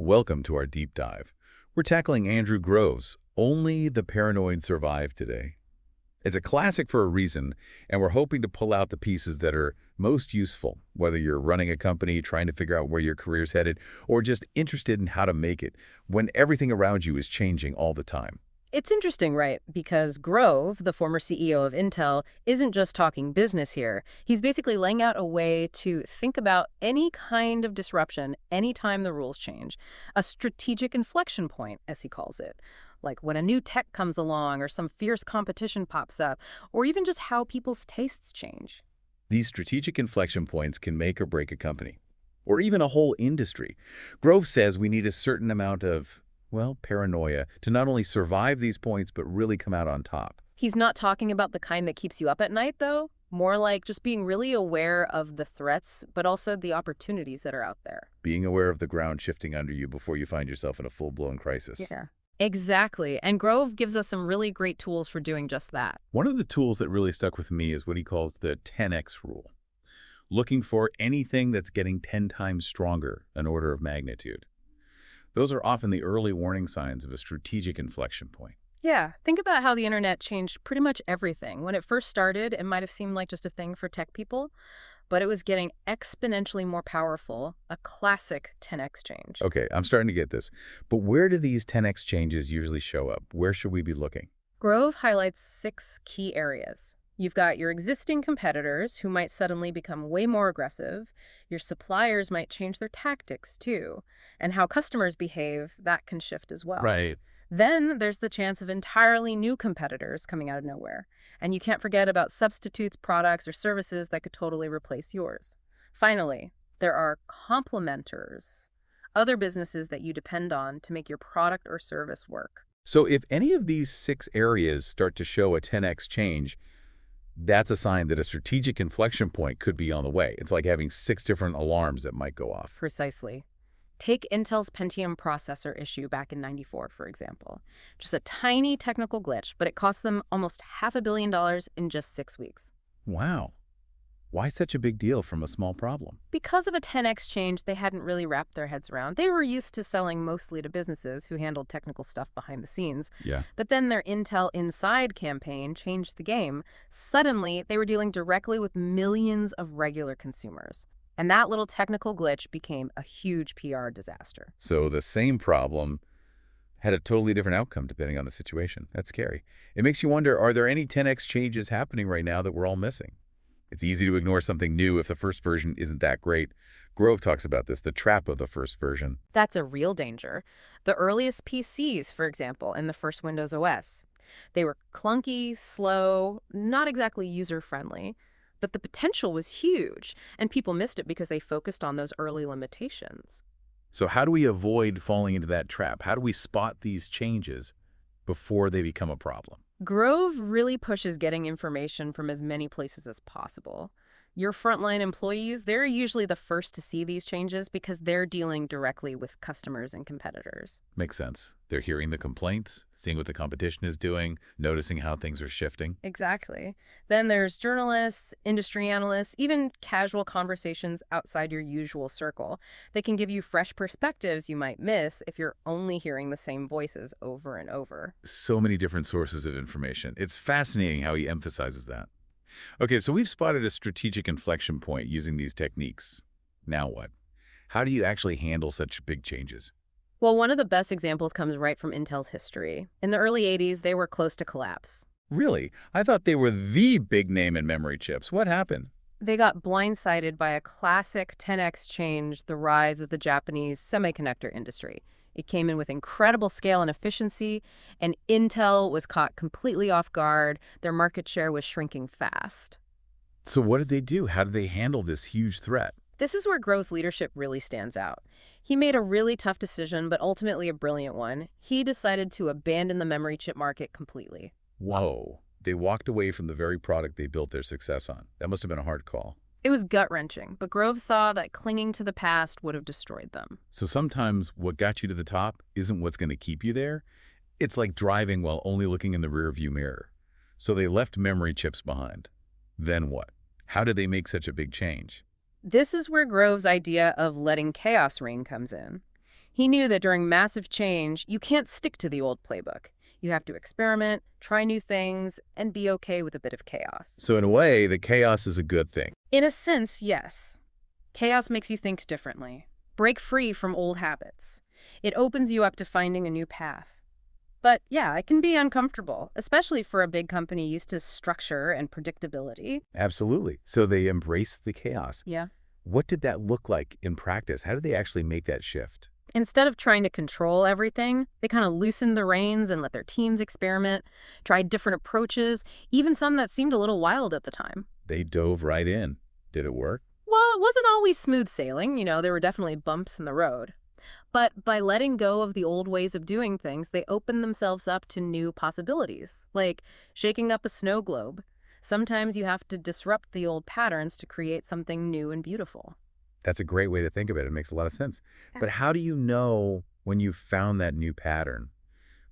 Welcome to our deep dive. We're tackling Andrew Grove's Only the Paranoid Survive today. It's a classic for a reason, and we're hoping to pull out the pieces that are most useful, whether you're running a company, trying to figure out where your career's headed, or just interested in how to make it when everything around you is changing all the time. It's interesting, right? Because Grove, the former CEO of Intel, isn't just talking business here. He's basically laying out a way to think about any kind of disruption anytime the rules change. A strategic inflection point, as he calls it. Like when a new tech comes along or some fierce competition pops up, or even just how people's tastes change. These strategic inflection points can make or break a company, or even a whole industry. Grove says we need a certain amount of, well, paranoia to not only survive these points, but really come out on top. He's not talking about the kind that keeps you up at night, though. More like just being really aware of the threats, but also the opportunities that are out there. Being aware of the ground shifting under you before you find yourself in a full-blown crisis. Yeah. Exactly. And Grove gives us some really great tools for doing just that. One of the tools that really stuck with me is what he calls the 10x rule. Looking for anything that's getting 10 times stronger, an order of magnitude. Those are often the early warning signs of a strategic inflection point. Yeah, think about how the internet changed pretty much everything. When it first started, it might have seemed like just a thing for tech people, but it was getting exponentially more powerful, a classic 10x change. Okay, I'm starting to get this. But where do these 10x changes usually show up? Where should we be looking? Grove highlights 6 key areas. You've got your existing competitors who might suddenly become way more aggressive. Your suppliers might change their tactics too. And how customers behave, that can shift as well. Right. Then there's the chance of entirely new competitors coming out of nowhere. And you can't forget about substitutes, products, or services that could totally replace yours. Finally, there are complementers, other businesses that you depend on to make your product or service work. So if any of these 6 areas start to show a 10x change, that's a sign that a strategic inflection point could be on the way. It's like having 6 different alarms that might go off. Precisely. Take Intel's Pentium processor issue back in '94, for example. Just a tiny technical glitch, but it cost them almost $500 million in just 6 weeks. Wow. Why such a big deal from a small problem? Because of a 10x change they hadn't really wrapped their heads around. They were used to selling mostly to businesses who handled technical stuff behind the scenes. Yeah. But then their Intel Inside campaign changed the game. Suddenly, they were dealing directly with millions of regular consumers. And that little technical glitch became a huge PR disaster. So the same problem had a totally different outcome depending on the situation. That's scary. It makes you wonder, are there any 10x changes happening right now that we're all missing? It's easy to ignore something new if the first version isn't that great. Grove talks about this, the trap of the first version. That's a real danger. The earliest PCs, for example, in the first Windows OS. They were clunky, slow, not exactly user-friendly. But the potential was huge, and people missed it because they focused on those early limitations. So how do we avoid falling into that trap? How do we spot these changes before they become a problem? Grove really pushes getting information from as many places as possible. Your frontline employees, they're usually the first to see these changes because they're dealing directly with customers and competitors. Makes sense. They're hearing the complaints, seeing what the competition is doing, noticing how things are shifting. Exactly. Then there's journalists, industry analysts, even casual conversations outside your usual circle. They can give you fresh perspectives you might miss if you're only hearing the same voices over and over. So many different sources of information. It's fascinating how he emphasizes that. Okay, so we've spotted a strategic inflection point using these techniques. Now what? How do you actually handle such big changes? Well, one of the best examples comes right from Intel's history. In the early '80s, they were close to collapse. Really? I thought they were the big name in memory chips. What happened? They got blindsided by a classic 10x change, the rise of the Japanese semiconductor industry. It came in with incredible scale and efficiency, and Intel was caught completely off guard. Their market share was shrinking fast. So what did they do? How did they handle this huge threat? This is where Grove's leadership really stands out. He made a really tough decision, but ultimately a brilliant one. He decided to abandon the memory chip market completely. Whoa. They walked away from the very product they built their success on. That must have been a hard call. It was gut-wrenching, but Grove saw that clinging to the past would have destroyed them. So sometimes what got you to the top isn't what's going to keep you there. It's like driving while only looking in the rearview mirror. So they left memory chips behind. Then what? How did they make such a big change? This is where Grove's idea of letting chaos reign comes in. He knew that during massive change, you can't stick to the old playbook. You have to experiment, try new things, and be okay with a bit of chaos. So in a way, the chaos is a good thing. In a sense, yes. Chaos makes you think differently. Break free from old habits. It opens you up to finding a new path. But yeah, it can be uncomfortable, especially for a big company used to structure and predictability. Absolutely. So they embraced the chaos. Yeah. What did that look like in practice? How did they actually make that shift? Instead of trying to control everything, they kind of loosened the reins and let their teams experiment, tried different approaches, even some that seemed a little wild at the time. They dove right in. Did it work? Well, it wasn't always smooth sailing, there were definitely bumps in the road. But by letting go of the old ways of doing things, they opened themselves up to new possibilities, like shaking up a snow globe. Sometimes you have to disrupt the old patterns to create something new and beautiful. That's a great way to think of it. It makes a lot of sense. Yeah. But how do you know when you've found that new pattern,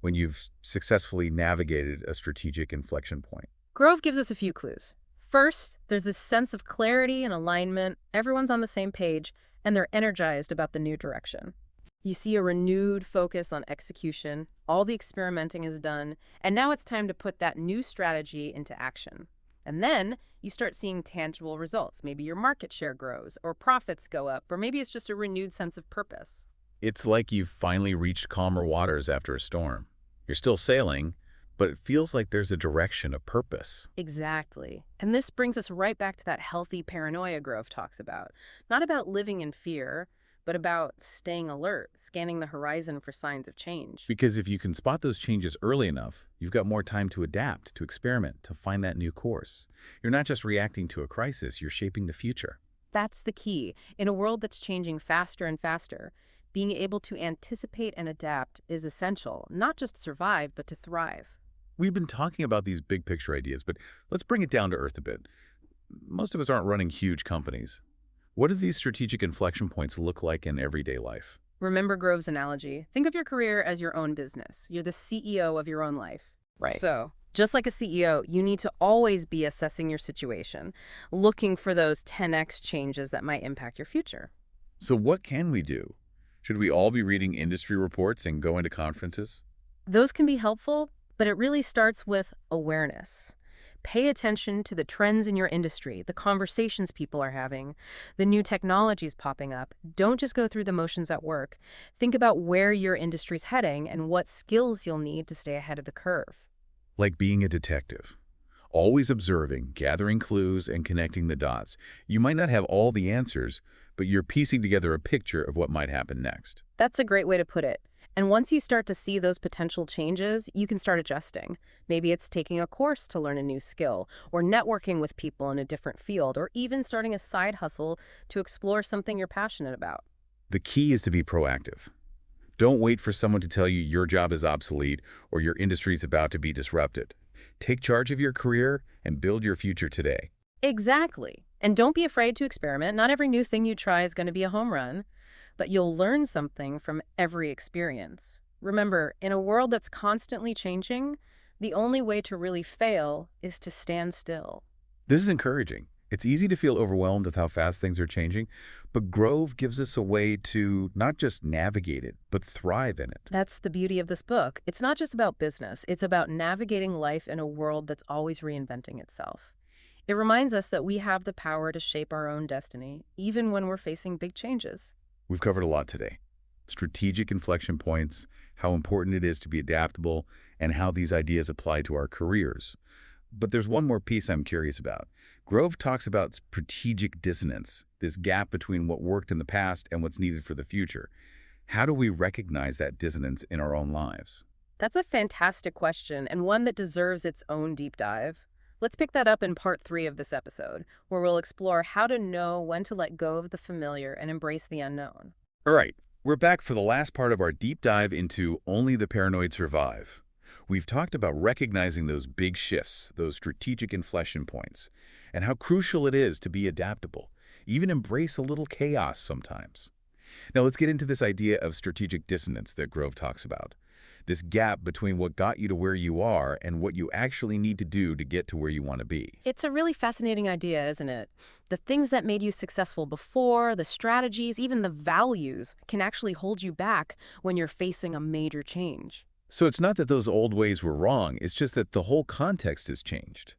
when you've successfully navigated a strategic inflection point? Grove gives us a few clues. First, there's this sense of clarity and alignment. Everyone's on the same page, and they're energized about the new direction. You see a renewed focus on execution. All the experimenting is done, and now it's time to put that new strategy into action. And then you start seeing tangible results. Maybe your market share grows, or profits go up, or maybe it's just a renewed sense of purpose. It's like you've finally reached calmer waters after a storm. You're still sailing, but it feels like there's a direction, a purpose. Exactly. And this brings us right back to that healthy paranoia Grove talks about. Not about living in fear, but about staying alert, scanning the horizon for signs of change. Because if you can spot those changes early enough, you've got more time to adapt, to experiment, to find that new course. You're not just reacting to a crisis, you're shaping the future. That's the key. In a world that's changing faster and faster, being able to anticipate and adapt is essential, not just to survive, but to thrive. We've been talking about these big picture ideas, but let's bring it down to earth a bit. Most of us aren't running huge companies. What do these strategic inflection points look like in everyday life? Remember Grove's analogy. Think of your career as your own business. You're the CEO of your own life. Right. So, just like a CEO, you need to always be assessing your situation, looking for those 10x changes that might impact your future. So what can we do? Should we all be reading industry reports and going to conferences? Those can be helpful, but it really starts with awareness. Pay attention to the trends in your industry, the conversations people are having, the new technologies popping up. Don't just go through the motions at work. Think about where your industry's heading and what skills you'll need to stay ahead of the curve. Like being a detective. Always observing, gathering clues, and connecting the dots. You might not have all the answers, but you're piecing together a picture of what might happen next. That's a great way to put it. And once you start to see those potential changes, you can start adjusting. Maybe it's taking a course to learn a new skill, or networking with people in a different field, or even starting a side hustle to explore something you're passionate about. The key is to be proactive. Don't wait for someone to tell you your job is obsolete or your industry is about to be disrupted. Take charge of your career and build your future today. Exactly. And don't be afraid to experiment. Not every new thing you try is going to be a home run, but you'll learn something from every experience. Remember, in a world that's constantly changing, the only way to really fail is to stand still. This is encouraging. It's easy to feel overwhelmed with how fast things are changing, but Grove gives us a way to not just navigate it, but thrive in it. That's the beauty of this book. It's not just about business. It's about navigating life in a world that's always reinventing itself. It reminds us that we have the power to shape our own destiny, even when we're facing big changes. We've covered a lot today. Strategic inflection points, how important it is to be adaptable, and how these ideas apply to our careers. But there's one more piece I'm curious about. Grove talks about strategic dissonance, this gap between what worked in the past and what's needed for the future. How do we recognize that dissonance in our own lives? That's a fantastic question, and one that deserves its own deep dive. Let's pick that up in part 3 of this episode, where we'll explore how to know when to let go of the familiar and embrace the unknown. All right, we're back for the last part of our deep dive into Only the Paranoid Survive. We've talked about recognizing those big shifts, those strategic inflection points, and how crucial it is to be adaptable, even embrace a little chaos sometimes. Now let's get into this idea of strategic dissonance that Grove talks about. this gap between what got you to where you are and what you actually need to do to get to where you want to be. It's a really fascinating idea, isn't it? The things that made you successful before, the strategies, even the values, can actually hold you back when you're facing a major change. So it's not that those old ways were wrong, it's just that the whole context has changed.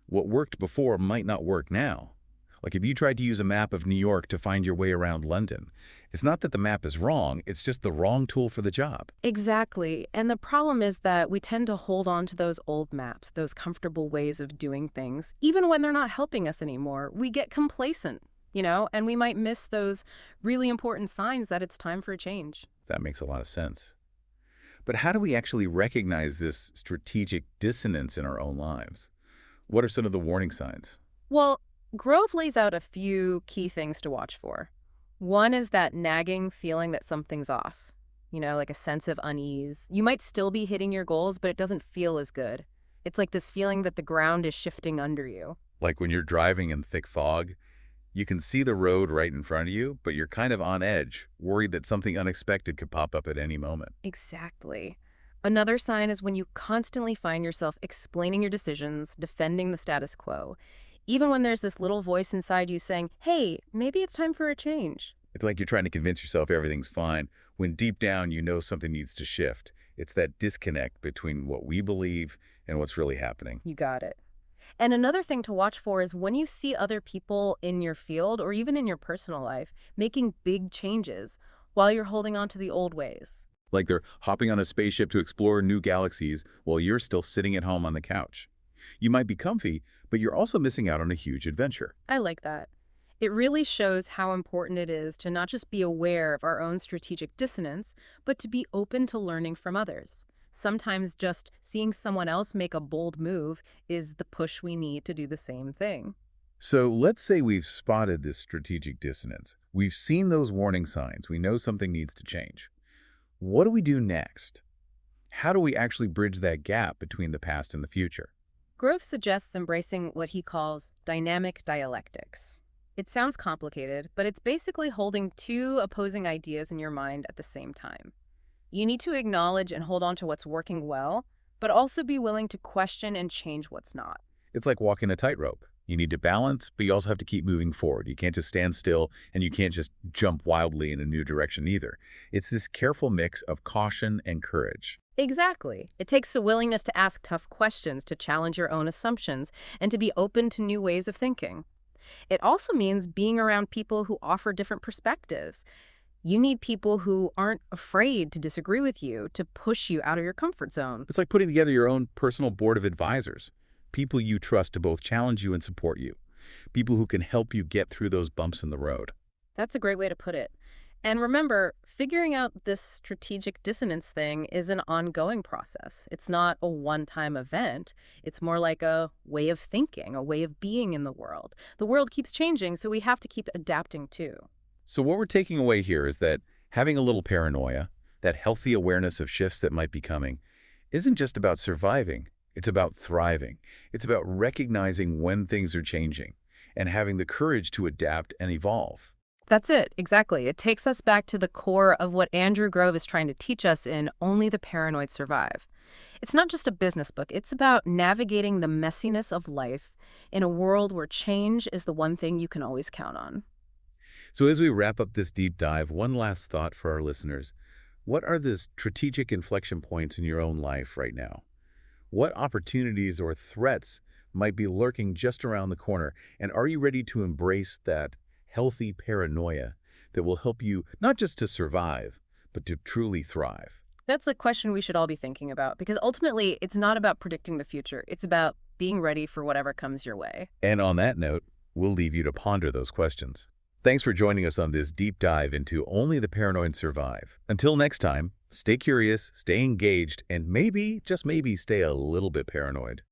What worked before might not work now. Like if you tried to use a map of New York to find your way around London, it's not that the map is wrong, it's just the wrong tool for the job. Exactly. And the problem is that we tend to hold on to those old maps, those comfortable ways of doing things, even when they're not helping us anymore. We get complacent, and we might miss those really important signs that it's time for a change. That makes a lot of sense. But how do we actually recognize this strategic dissonance in our own lives? What are some of the warning signs? Well, Grove lays out a few key things to watch for. One is that nagging feeling that something's off, like a sense of unease. You might still be hitting your goals, but it doesn't feel as good. It's like this feeling that the ground is shifting under you. Like when you're driving in thick fog, you can see the road right in front of you, but you're kind of on edge, worried that something unexpected could pop up at any moment. Exactly. Another sign is when you constantly find yourself explaining your decisions, defending the status quo, even when there's this little voice inside you saying, hey, maybe it's time for a change. It's like you're trying to convince yourself everything's fine, when deep down you know something needs to shift. It's that disconnect between what we believe and what's really happening. You got it. And another thing to watch for is when you see other people in your field or even in your personal life making big changes while you're holding on to the old ways. Like they're hopping on a spaceship to explore new galaxies while you're still sitting at home on the couch. You might be comfy, but you're also missing out on a huge adventure. I like that. It really shows how important it is to not just be aware of our own strategic dissonance, but to be open to learning from others. Sometimes just seeing someone else make a bold move is the push we need to do the same thing. So let's say we've spotted this strategic dissonance. We've seen those warning signs. We know something needs to change. What do we do next? How do we actually bridge that gap between the past and the future? Grove suggests embracing what he calls dynamic dialectics. It sounds complicated, but it's basically holding two opposing ideas in your mind at the same time. You need to acknowledge and hold on to what's working well, but also be willing to question and change what's not. It's like walking a tightrope. You need to balance, but you also have to keep moving forward. You can't just stand still, and you can't just jump wildly in a new direction either. It's this careful mix of caution and courage. Exactly. It takes a willingness to ask tough questions, to challenge your own assumptions, and to be open to new ways of thinking. It also means being around people who offer different perspectives. You need people who aren't afraid to disagree with you, to push you out of your comfort zone. It's like putting together your own personal board of advisors, people you trust to both challenge you and support you, people who can help you get through those bumps in the road. That's a great way to put it. And remember, figuring out this strategic dissonance thing is an ongoing process. It's not a one-time event. It's more like a way of thinking, a way of being in the world. The world keeps changing, so we have to keep adapting too. So what we're taking away here is that having a little paranoia, that healthy awareness of shifts that might be coming, isn't just about surviving. It's about thriving. It's about recognizing when things are changing and having the courage to adapt and evolve. That's it, exactly. It takes us back to the core of what Andrew Grove is trying to teach us in Only the Paranoid Survive. It's not just a business book. It's about navigating the messiness of life in a world where change is the one thing you can always count on. So as we wrap up this deep dive, one last thought for our listeners. What are the strategic inflection points in your own life right now? What opportunities or threats might be lurking just around the corner? And are you ready to embrace that healthy paranoia that will help you not just to survive, but to truly thrive? That's a question we should all be thinking about, because ultimately it's not about predicting the future. It's about being ready for whatever comes your way. And on that note, we'll leave you to ponder those questions. Thanks for joining us on this deep dive into Only the Paranoid Survive. Until next time, stay curious, stay engaged, and maybe, just maybe, stay a little bit paranoid.